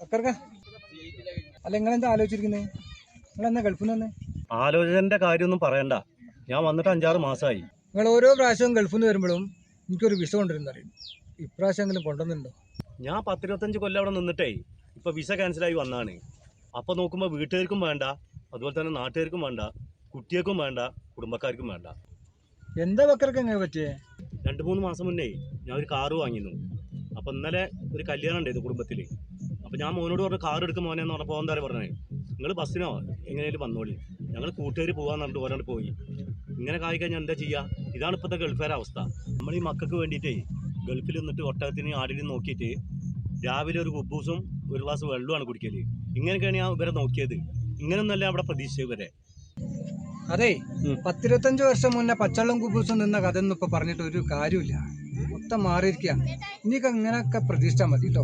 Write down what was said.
അക്കർക്ക അല്ല നിങ്ങളെന്താ ആലോചിച്ചിരിക്കുന്നത്? നിങ്ങളെന്നാ ഗൾഫിൽ നിന്ന്? ആലോചനന്റെ കാര്യമൊന്നും പറയണ്ട. ഞാൻ വന്നിട്ട് 5-6 മാസമായി. നിങ്ങൾ ഓരോ പ്രാവശ്യവും ഗൾഫിൽ നിന്ന് വരുമ്പോഴും എനിക്കൊരു വിസ കൊണ്ടുവരുന്ന അറിയും. ഇപ്രാവശ്യമെങ്കിലും കൊണ്ടുവന്നിട്ടുണ്ടോ? ഞാൻ 10-25 കൊല്ലം അവിടെ നിന്നിട്ടേ ഇപ്പൊ വിസ ക്യാൻസലായി വന്നാണ്. അപ്പൊ നോക്കുമ്പോ വീട്ടുകാർക്കും വേണ്ട, അതുപോലെ തന്നെ നാട്ടുകാർക്കും വേണ്ട, കുട്ടികൾക്കും വേണ്ട, കുടുംബക്കാർക്കും വേണ്ട. എന്താ ബക്കർക്ക് എങ്ങനെ പറ്റിയേ? 2-3 മാസം മുന്നേ ഞാൻ ഒരു കാറ് വാങ്ങിയിരുന്നു. അപ്പൊ ഇന്നലെ ഒരു കല്യാണം ഉണ്ടായിരുന്നു കുടുംബത്തില്. അപ്പൊ ഞാൻ മോനോട് പറഞ്ഞു കാർ എടുക്കും മോനെന്ന് പറഞ്ഞപ്പോൾ എന്താ പറഞ്ഞത്, നിങ്ങൾ ബസ്സിനോ എങ്ങനെയാലും വന്നോളി, ഞങ്ങൾ കൂട്ടുകാർ പോകാന്ന് പറഞ്ഞിട്ട് ഓരോട് പോയി. ഇങ്ങനെ കായി കഴിഞ്ഞാൽ എന്താ ചെയ്യുക? ഇതാണ് ഇപ്പോഴത്തെ ഗൾഫുകാരുടെ അവസ്ഥ. നമ്മൾ ഈ മക്കൾക്ക് വേണ്ടിയിട്ടേ ഗൾഫിൽ നിന്നിട്ട് ഒട്ടകത്തിനെയും ആടിനെയും നോക്കിയിട്ട് രാവിലെ ഒരു കുബൂസും ഒരു ഗ്ലാസ് വെള്ളമാണ് കുടിക്കല്. ഇങ്ങനെയൊക്കെയാണ് ഞാൻ ഇവരെ നോക്കിയത്. ഇങ്ങനെയൊന്നല്ല അവിടെ പ്രതീക്ഷിച്ചത് ഇവരെ. അതെ, 10-25 വർഷം മുന്നേ പച്ചവെള്ളം കുബൂസും നിന്ന കഥ ഒന്നും ഇപ്പൊ പറഞ്ഞിട്ട് ഒരു കാര്യമില്ല. മൊത്തം മാറിയിരിക്കുക. ഇനിയൊക്കെ ഇങ്ങനെയൊക്കെ പ്രതീക്ഷിച്ചാൽ മതി കേട്ടോ.